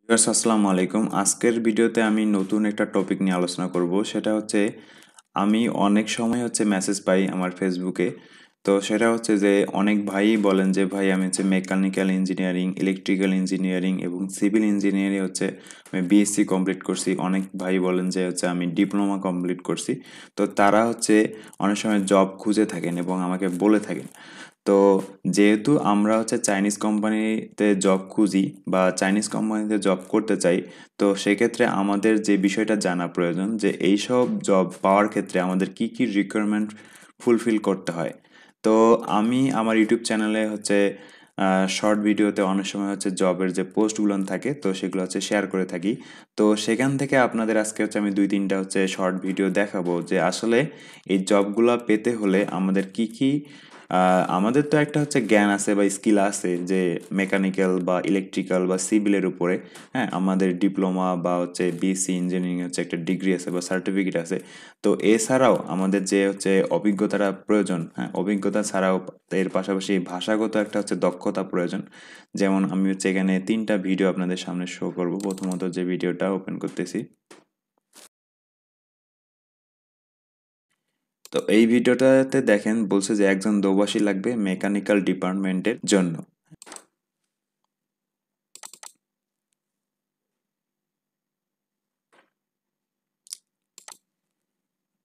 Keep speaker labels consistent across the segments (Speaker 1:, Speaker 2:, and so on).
Speaker 1: Viewers আসসালামু আলাইকুম। আজকের ভিডিওতে আমি নতুন একটা টপিক নিয়ে আলোচনা করব। সেটা হচ্ছে আমি অনেক সময় মেসেজ পাই আমার ফেসবুকে। তো সেটা হচ্ছে যে অনেক ভাইই বলেন যে ভাই আমি মেকানিক্যাল ইঞ্জিনিয়ারিং, ইলেকট্রিক্যাল ইঞ্জিনিয়ারিং এবং সিভিল ইঞ্জিনিয়ারিং আমি বিএসসি কমপ্লিট করছি। অনেক ভাই বলেন যে আমি ডিপ্লোমা কমপ্লিট করছি। তো তারা অনেক সময় জব খুঁজে থাকেন এবং আমাকে বলে থাকেন। তো যেহেতু আমরা চাইনিজ কোম্পানিতে জব খুঁজি বা চাইনিজ কোম্পানিতে জব করতে চাই, তো সেক্ষেত্রে আমাদের যে বিষয়টা জানা প্রয়োজন যে এইসব জব পাওয়ার ক্ষেত্রে আমাদের কি কি রিকোয়ারমেন্ট ফুলফিল করতে হয়। তো আমি আমার ইউটিউব চ্যানেলে শর্ট ভিডিওতে অনেক সময় জবের যে পোস্টগুলো থাকে তো সেগুলো শেয়ার করে থাকি। তো সেখান থেকে আপনাদের আজকে আমি দুই তিনটা শর্ট ভিডিও দেখাবো যে আসলে এই জবগুলো পেতে হলে আমাদের কি কি আমাদের তো একটা জ্ঞান আছে বা স্কিল আছে যে মেকানিক্যাল বা ইলেকট্রিক্যাল বা সিভিলের উপরে। হ্যাঁ, আমাদের ডিপ্লোমা বা বিএসসি ইঞ্জিনিয়ারিং একটা ডিগ্রি আছে বা সার্টিফিকেট আছে। তো এছাড়াও আমাদের যে অভিজ্ঞতাটা প্রয়োজন, হ্যাঁ, অভিজ্ঞতা ছাড়াও এর পাশাপাশি ভাষাগত একটা দক্ষতা প্রয়োজন। যেমন আমি এখানে তিনটা ভিডিও আপনাদের সামনে শো করব। প্রথমত যে ভিডিওটা ওপেন করতেছি। তো এই ভিডিওটাতে দেখেন বলছে যে একজন দোভাষী লাগবে মেকানিক্যাল ডিপার্টমেন্টের জন্য।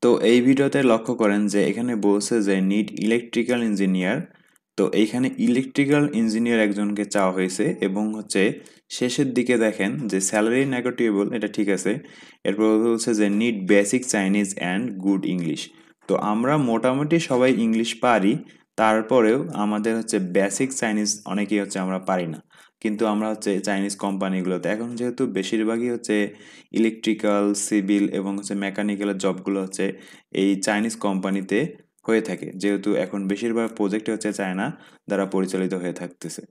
Speaker 1: তো এই ভিডিওতে লক্ষ্য করেন যে এখানে বলছে যে নিড ইলেকট্রিক্যাল ইঞ্জিনিয়ার। তো এইখানে ইলেকট্রিক্যাল ইঞ্জিনিয়ার একজনকে চাওয়া হয়েছে এবং শেষের দিকে দেখেন যে স্যালারি নেগোটিয়েবল, এটা ঠিক আছে। এরপর বলছে যে need basic Chinese and good English. তো আমরা মোটামুটি সবাই ইংলিশ পারি, তারপরেও আমাদের বেসিক চাইনিজ অনেকেই আমরা পারি না। কিন্তু আমরা চাইনিজ কোম্পানিগুলোতে এখন যেহেতু বেশিরভাগই ইলেকট্রিক্যাল, সিভিল এবং মেকানিক্যালের জবগুলো এই চাইনিজ কোম্পানিতে হয়ে থাকে, যেহেতু এখন বেশিরভাগ প্রজেক্ট চায়না দ্বারা পরিচালিত হয়ে থাকতেছে।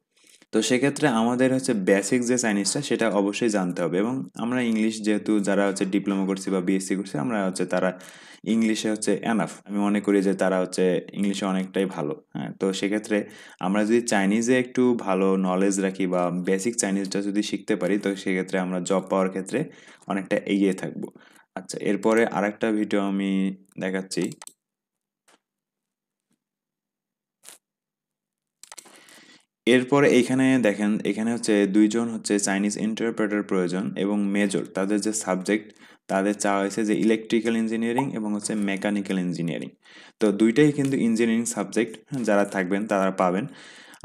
Speaker 1: তো সেক্ষেত্রে আমাদের বেসিক যে চাইনিজটা সেটা অবশ্যই জানতে হবে। এবং আমরা ইংলিশ যেহেতু যারা ডিপ্লোমা করছি বা বিএসসি করছি, আমরা তারা ইংলিশে এনাফ, আমি মনে করি যে তারা ইংলিশে অনেকটাই ভালো। হ্যাঁ, তো সেক্ষেত্রে আমরা যদি চাইনিজে একটু ভালো নলেজ রাখি বা বেসিক চাইনিজটা যদি শিখতে পারি, তো সেক্ষেত্রে আমরা জব পাওয়ার ক্ষেত্রে অনেকটা এগিয়ে থাকবো। আচ্ছা, এরপরে আরেকটা ভিডিও আমি দেখাচ্ছি। এরপরে এইখানে দেখেন, এখানে দুইজন চাইনিজ ইন্টারপ্রেটার প্রয়োজন এবং মেজর তাদের যে সাবজেক্ট, তাদের চাওয়া হয়েছে যে ইলেকট্রিক্যাল ইঞ্জিনিয়ারিং এবং মেকানিক্যাল ইঞ্জিনিয়ারিং। তো দুইটাই কিন্তু ইঞ্জিনিয়ারিং সাবজেক্ট, যারা থাকবেন তারা পাবেন।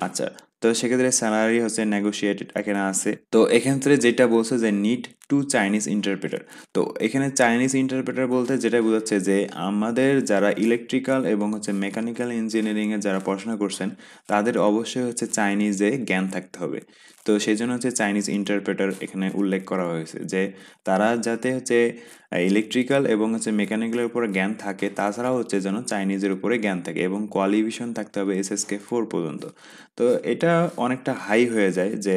Speaker 1: আচ্ছা, তো সেক্ষেত্রে স্যালারি নেগোশিয়েটেড এখানে আছে। তো এক্ষেত্রে যেটা বলছে যে নিড টু চাইনিজ ইন্টারপ্রেটার। তো এখানে চাইনিজ ইন্টারপ্রেটার বলতে যেটা বোঝাচ্ছে যে আমাদের যারা ইলেকট্রিক্যাল এবং মেকানিক্যাল ইঞ্জিনিয়ারিং এ যারা পড়াশোনা করছেন, তাদের অবশ্যই চাইনিজে জ্ঞান থাকতে হবে। তো সেই জন্য চাইনিজ ইন্টারপ্রেটার এখানে উল্লেখ করা হয়েছে যে তারা যাতে ইলেকট্রিক্যাল এবং মেকানিক্যালের উপরে জ্ঞান থাকে, তাছাড়াও যেন চাইনিজের উপরে জ্ঞান থাকে এবং কোয়ালিফিকেশন থাকতে হবে এসএসকে 4 পর্যন্ত। তো এটা অনেকটা হাই হয়ে যায় যে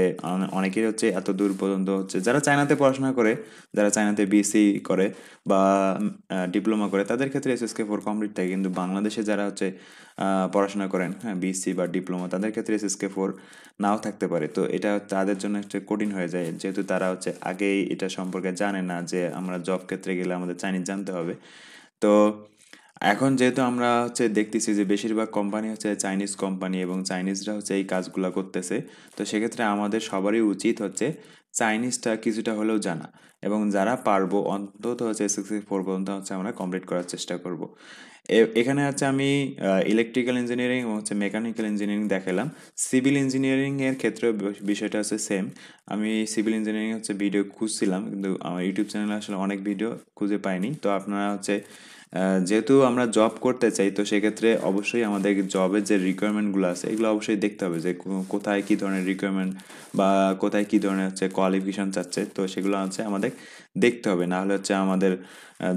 Speaker 1: অনেকের এত দূর পর্যন্ত যারা চায়নাতে পড়াশোনা করে, যারা চায়নাতে বিএসসি করে বা ডিপ্লোমা করে, তাদের ক্ষেত্রে এসএসকে 4 কমপ্লিট থাকে। কিন্তু বাংলাদেশে যারা পড়াশোনা করেন, হ্যাঁ, বিএসসি বা ডিপ্লোমা, তাদের ক্ষেত্রে এসএসকে 4 নাও থাকতে পারে। তো এটা তাদের জন্য একটু কঠিন হয়ে যায়, যেহেতু তারা আগেই এটা সম্পর্কে জানে না যে আমরা জব ক্ষেত্রে গেলে আমাদের চাইনিজ জানতে হবে। তো এখন যেহেতু আমরা দেখতেছি যে বেশিরভাগ কোম্পানি চাইনিজ কোম্পানি এবং চাইনিজরা এই কাজগুলো করতেছে। তো সেক্ষেত্রে আমাদের সবারই উচিত চাইনিজটা কিছুটা হলেও জানা, এবং যারা পারবো অন্তত এসএসসি 4 পর্যন্ত আমরা কমপ্লিট করার চেষ্টা করব। এখানে আমি ইলেকট্রিক্যাল ইঞ্জিনিয়ারিং এবং মেকানিক্যাল ইঞ্জিনিয়ারিং দেখালাম। সিভিল ইঞ্জিনিয়ারিং এর ক্ষেত্রে বিষয়টা সেম। আমি সিভিল ইঞ্জিনিয়ারিং ভিডিও খুঁজছিলাম, কিন্তু আমার ইউটিউব চ্যানেলে আসলে অনেক ভিডিও খুঁজে পাইনি। তো আপনারা যেহেতু আমরা জব করতে চাই, তো সেক্ষেত্রে অবশ্যই আমাদের জবের যে রিকোয়ারমেন্টগুলো আছে এগুলো অবশ্যই দেখতে হবে যে কোথায় কী ধরনের রিকোয়ারমেন্ট বা কোথায় কী ধরনের কোয়ালিফিকেশন চাচ্ছে। তো সেগুলো আমাদের দেখতে হবে, না হলে আমাদের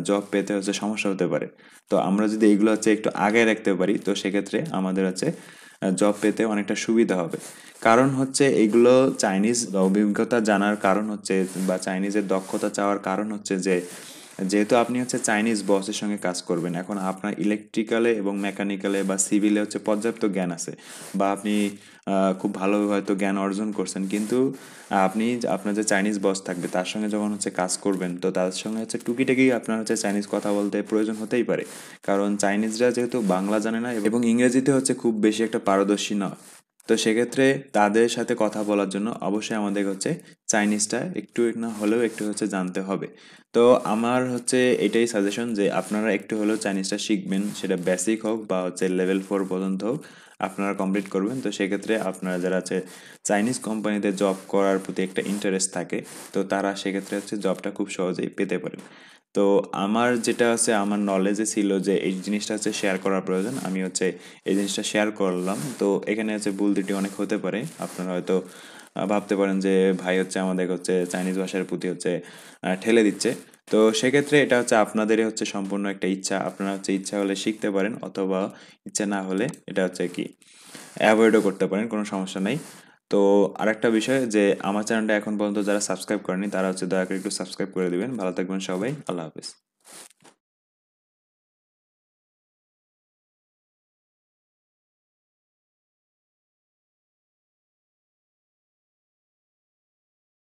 Speaker 1: জব পেতে সমস্যা হতে পারে। তো আমরা যদি এগুলো একটু আগে রাখতে পারি, তো সেক্ষেত্রে আমাদের জব পেতে অনেকটা সুবিধা হবে। কারণ এইগুলো চাইনিজ অভিজ্ঞতা জানার কারণ বা চাইনিজের দক্ষতা চাওয়ার কারণ যে যেহেতু আপনি হচ্ছে চাইনিজ বসের সঙ্গে কাজ করবেন, এখন আপনার ইলেকট্রিক্যালে এবং মেকানিক্যালে বা সিভিলে হচ্ছে পর্যাপ্ত জ্ঞান আছে, বা আপনি খুব ভালোভাবে হয়তো জ্ঞান অর্জন করছেন, কিন্তু আপনি আপনার যে চাইনিজ বস থাকবে তার সঙ্গে যখন হচ্ছে কাজ করবেন, তো তার সঙ্গে হচ্ছে টুকিটাকি আপনার হচ্ছে চাইনিজ কথা বলতে প্রয়োজন হতেই পারে। কারণ চাইনিজরা যেহেতু বাংলা জানে না এবং ইংরেজিতে হচ্ছে খুব বেশি একটা পারদর্শী নয়, তো সেক্ষেত্রে তাদের সাথে কথা বলার জন্য অবশ্যই আমাদের হচ্ছে চাইনিজটা একটু না হলেও একটু হচ্ছে জানতে হবে। তো আমার হচ্ছে এটাই সাজেশন যে আপনারা একটু হলেও চাইনিজটা শিখবেন, সেটা বেসিক হোক বা হচ্ছে লেভেল 4 পর্যন্ত হোক, আপনারা কমপ্লিট করবেন। তো সেক্ষেত্রে আপনারা যারা আছে চাইনিজ কোম্পানিতে জব করার প্রতি একটা ইন্টারেস্ট থাকে, তো তারা সেক্ষেত্রে হচ্ছে জবটা খুব সহজেই পেতে পারেন। তো আমার যেটা আছে আমার নলেজে ছিল যে এই জিনিসটা হচ্ছে শেয়ার করার প্রয়োজন, আমি হচ্ছে এই জিনিসটা শেয়ার করলাম। তো এখানে হচ্ছে ভুল ত্রুটি অনেক হতে পারে, আপনারা হয়তো ভাবতে পারেন যে ভাই হচ্ছে আমাদের হচ্ছে চাইনিজ ভাষার প্রতি হচ্ছে ঠেলে দিচ্ছে। তো সেক্ষেত্রে এটা হচ্ছে আপনাদেরই হচ্ছে সম্পূর্ণ একটা ইচ্ছা, আপনারা হচ্ছে ইচ্ছা হলে শিখতে পারেন, অথবা ইচ্ছা না হলে এটা হচ্ছে কি অ্যাভয়েডও করতে পারেন, কোনো সমস্যা নেই। তো আরেকটা বিষয় যে আমার চ্যানেলটা এখন পর্যন্ত যারা সাবস্ক্রাইব করেনি তারা হচ্ছে দয়া করে একটু সাবস্ক্রাইব করে দিবেন। ভালো থাকবেন সবাই, আল্লাহ হাফেজ।